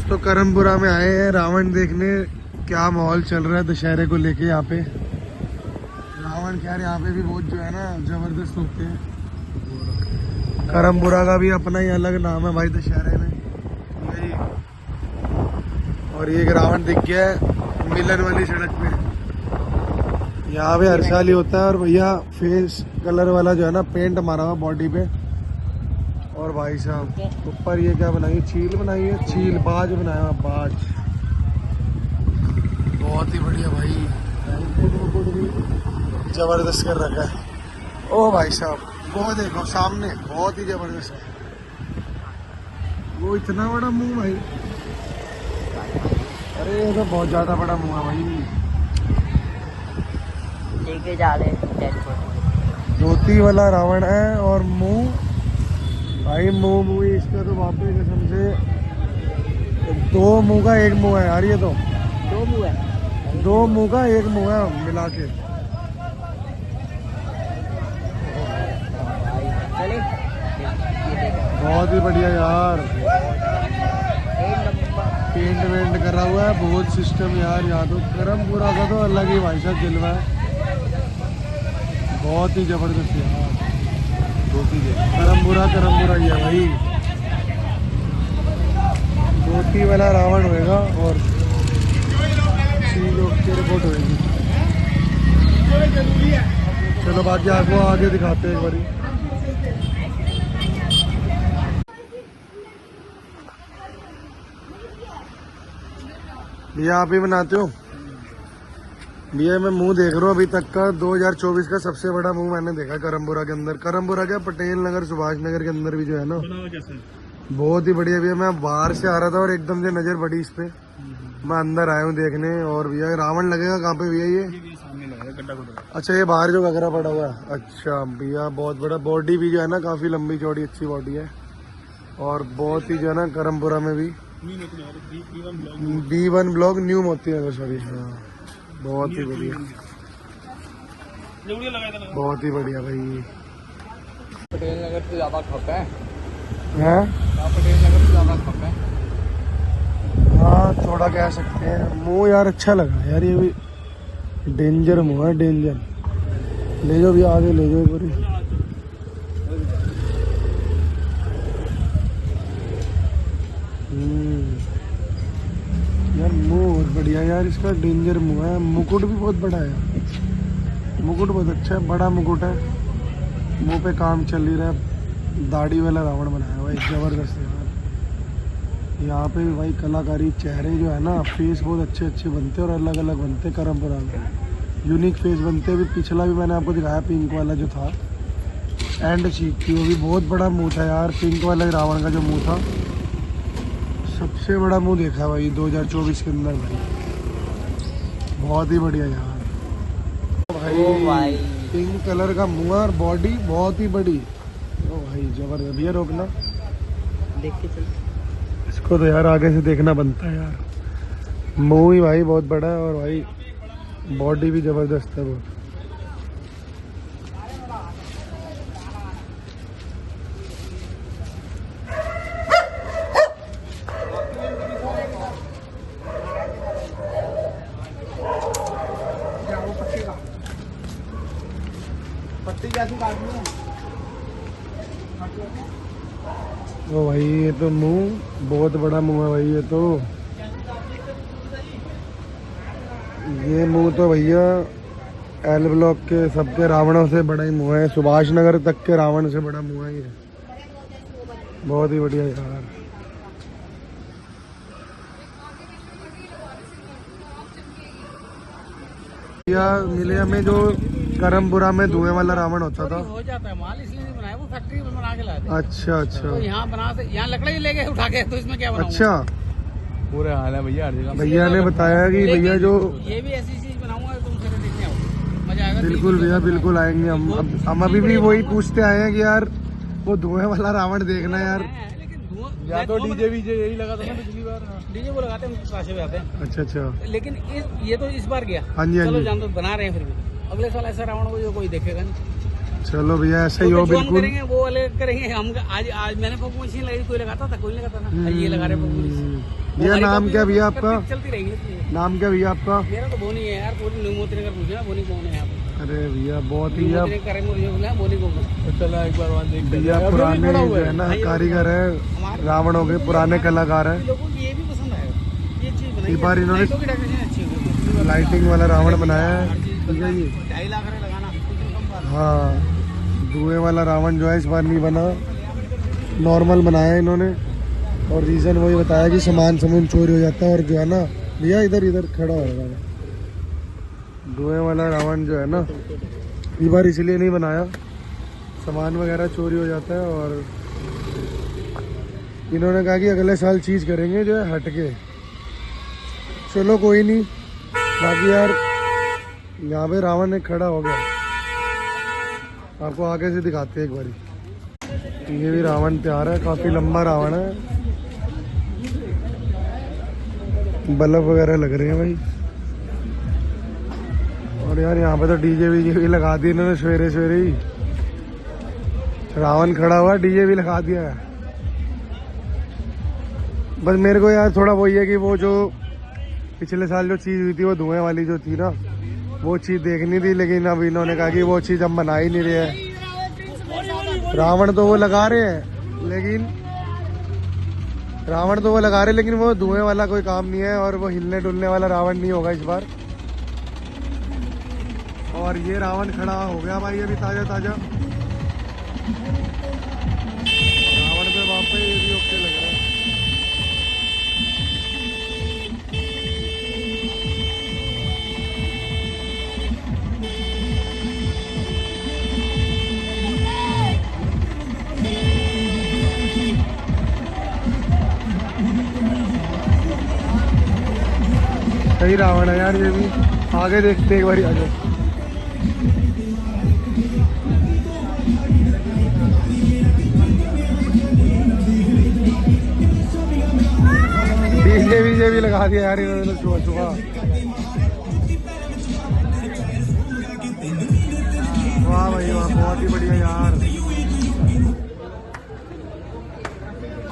दोस्तों करमपुरा में आए हैं रावण देखने। क्या माहौल चल रहा है दशहरे को लेके। यहाँ पे रावण खैर यहाँ पे भी बहुत जो है ना जबरदस्त होते हैं। करमपुरा का भी अपना ही अलग नाम है भाई दशहरे में भाई। और ये एक रावण दिख गया है मिलन वाली सड़क पे। यहाँ पे हर साल ही होता है। और भैया फेस कलर वाला जो है ना पेंट मारा हुआ बॉडी पे। और भाई साहब ऊपर ये क्या बनाई है, चील बनाई है, चील बाज बनाया हुआ बाज। बहुत ही बढ़िया भाई, जबरदस्त कर रखा है। ओ भाई साहब वो देखो सामने बहुत ही जबरदस्त है। वो इतना बड़ा मुंह भाई, अरे ये तो बहुत ज्यादा बड़ा मुंह है भाई। लेके जा रहे धोती वाला रावण है और मुंह भाई मुंह इसका तो वापस कसम से दो मुंह का एक मुंह है यार। ये तो दो मुंह है, दो मुंह का एक मुंह है मिला के। चले बहुत ही बढ़िया यार, पेंट वेंट करा हुआ है बहुत सिस्टम यार। यहाँ तो करमपुरा का तो अलग ही भाई साहब जलवा है, बहुत ही जबरदस्त यार। करमपुरा ही है भाई। धोती वाला रावण होएगा और रिपोर्ट होएगी। चलो बाकी आपको आगे दिखाते हैं एक बारी। भैया आप ही बनाते हो? भैया मैं मुंह देख रहा हूँ अभी तक का 2024 का सबसे बड़ा मुंह मैंने देखा करमपुरा के अंदर। करमपुरा क्या पटेल नगर सुभाष नगर के अंदर भी जो है ना बहुत ही बढ़िया। भैया मैं बाहर से आ रहा था और एकदम से नजर पड़ी इस पे, मैं अंदर आया हूँ देखने। और भैया रावण लगेगा कहाँ पे भैया? ये अच्छा ये बाहर जो गगरा पड़ा हुआ है। अच्छा भैया बहुत बड़ा, बॉडी भी जो है ना काफी लंबी चौड़ी अच्छी बॉडी है। और बहुत ही जो है ना करमपुरा में भी B1 block new Moti Nagar sorry. हाँ बहुत ही बढ़िया, बहुत ही बढ़िया भाई। पटेल नगर से ज्यादा खप है, पटेल नगर से ज्यादा खप है। हाँ थोड़ा कह सकते हैं। मुंह यार अच्छा लगा यार, ये भी डेंजर मुंह है, डेंजर। ले जाओ भैया आगे ले जाओ पूरी। यार मुंह बहुत बढ़िया यार इसका, डेंजर मुंह है। मुकुट भी बहुत बड़ा है, मुकुट बहुत अच्छा है, बड़ा मुकुट है। मुंह पे काम चल ही रहा है। दाढ़ी वाला रावण बनाया भाई जबरदस्त यार। यहाँ पे भाई कलाकारी, चेहरे जो है ना फेस बहुत अच्छे अच्छे बनते हैं और अलग अलग बनते हैं। करमपुरा में यूनिक फेस बनते हैं। अभी पिछला भी मैंने आपको दिखाया पिंक वाला जो था एंड चीक की, वो भी बहुत बड़ा मुँह था यार। पिंक वाला रावण का जो मुँह था सबसे बड़ा मुंह देखा भाई 2024 के अंदर भाई, बहुत ही बढ़िया यार भाई। पिंक कलर का मुंह और बॉडी बहुत ही बड़ी। ओ भाई जबरदस्त। भैया रोकना, देख के चल। इसको तो यार आगे से देखना बनता है यार। मुंह ही भाई बहुत बड़ा है और भाई बॉडी भी जबरदस्त है बहुत। पत्ती कैसी काटनी है? ओ भाई ये तो मुंह बहुत बड़ा मुंह है भाई। ये मुंह तो भैया एल ब्लॉक के सबके रावणों से बड़ा ही मुंह है। सुभाष नगर तक के रावण से बड़ा मुंह है ये, बहुत ही बढ़िया यार। भैया मिले हमें जो करमपुरा में धुएं वाला रावण होता था। हो जाता है माल, इसलिए नहीं बनाया, वो फैक्ट्री में बना के लाए थे। अच्छा अच्छा, तो यहाँ बना से यहाँ लकड़ी ले गए उठा के, तो इसमें क्या बनाऊंगा? अच्छा पूरे हाल है भैया। भैया ने बताया कि भैया जो ये भी ऐसी चीज बनाऊंगा तुम से देखने आओ, मजा आएगा। बिल्कुल भैया बिल्कुल आएंगे हम अभी भी वही पूछते आए हैं कि यार वो धुएं वाला रावण देखना यार। या तो डीजे वीजे यही लगा था ना पिछली बार। डीजे वो लगाते हैं, काशे पे आते हैं। अच्छा अच्छा, लेकिन ये तो इस बार गया। हाँ जी हाँ चलो जी। जान दो, बना रहे हैं फिर भी। अगले साल ऐसा रावण को जो कोई देखेगा नहीं। चलो भैया ऐसे ही हो जो हम बिल्कुल। करेंगे वो अलग करेंगे हम। आज मैंने पप्पू मशीन लगाई, कोई लगाता था? कोई नहीं लगाता था। ये लगा रहे पप्पू। भैया नाम क्या भैया आपका? चलती रहेगी इसमें। नाम क्या भैया आपका? मेरा तो बोनी है यार, पूरी न्यूमोत्री नगर पूछे ना, बोनी कौन है यहाँ पे? अरे भैया बहुत ही न्यूमोत्री करे मुझे बोला बोनी कौन है? तो चला एक बार वहाँ देख भैया पुराने जो है ना कारीगर है, रावणों के पुराने कलाकार है। लोगों को ये भी पसंद आएगा, ये चीज बनाई इस बार इन्होंने लाइटों की डेकोरेशन अच्छी होगी। लाइटिंग वाला रावण बनाया है, ठीक है जी। 2.5 लाख का लगाना कुछ भी कम बात। हाँ, धुएं वाला रावण जो है इस बार नहीं बना, नॉर्मल बनाया है इन्होंने। और रीज़न वही बताया कि सामान चोरी हो जाता है, और जो है ना भैया इधर इधर खड़ा हो रहा है, धुएं वाला रावण जो है ना इस बार इसलिए नहीं बनाया, सामान वगैरह चोरी हो जाता है। और इन्होंने कहा कि अगले साल चीज़ करेंगे जो है हटके। चलो कोई नहीं, बाकी यार यहाँ पे रावण एक खड़ा हो गया, आपको आगे से दिखाते हैं एक बारी। ये भी रावण तैयार है, काफ़ी लंबा रावण है, बल्ब वगैरह लग रहे हैं भाई। और यार यहाँ पे तो डीजे वीजे भी लगा दिए इन्होंने सवेरे सवेरे ही, रावण खड़ा हुआ डीजे भी लगा दिया है। बस मेरे को यार थोड़ा वही है कि वो जो पिछले साल जो चीज़ हुई थी वो धुएं वाली जो थी ना, वो चीज़ देखनी थी, लेकिन अब इन्होंने कहा कि वो चीज़ हम बना ही नहीं रहे हैं। रावण तो वो लगा रहे हैं लेकिन वो धुएं वाला कोई काम नहीं है, और वो हिलने डुलने वाला रावण नहीं होगा इस बार। और ये रावण खड़ा हो गया भाई अभी ताजा ताजा, रावण पे वहाँ पे ये भी ओके लग रहा है। सही रावण है यार ये भी, आगे देखते एक बार आगे। डीजे वीजे भी लगा दिया यार इन्होंने सुबह सुबह। वाह भाई वाह, बहुत ही बढ़िया यार।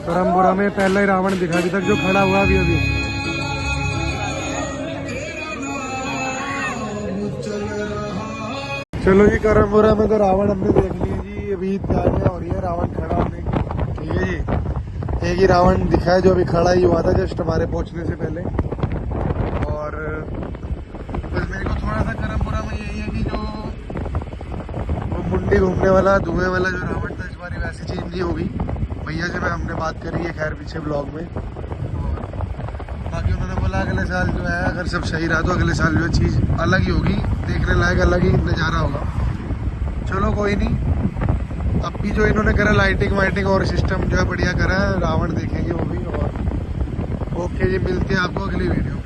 करमपुरा में पहला ही रावण दिखा अभी तक जो खड़ा हुआ अभी। चलो जी, करमपुरा में तो रावण हमने देख लिया जी, अभी तैयारियां हो रही है रावण खड़ा होने की, ठीक है जी। एक ही रावण दिखा है जो अभी खड़ा ही हुआ था जस्ट हमारे पहुंचने से पहले। और बस मेरे को थोड़ा सा करमपुरा में यही है कि जो वो मुंडी घूमने वाला धुएं वाला जो रावण था, इस बार वैसी चीज़ नहीं होगी। भैया से हमने बात करी है खैर पीछे ब्लॉग में, बाकी उन्होंने बोला अगले साल जो है अगर सब सही रहा तो अगले साल जो है चीज़ अलग ही होगी, देखने लायक अलग ही नज़ारा होगा। चलो कोई नहीं, अब भी जो इन्होंने करा लाइटिंग वाइटिंग और सिस्टम जो है बढ़िया करा है, रावण देखेंगे वो भी। और ओके जी, मिलते हैं आपको अगली वीडियो में।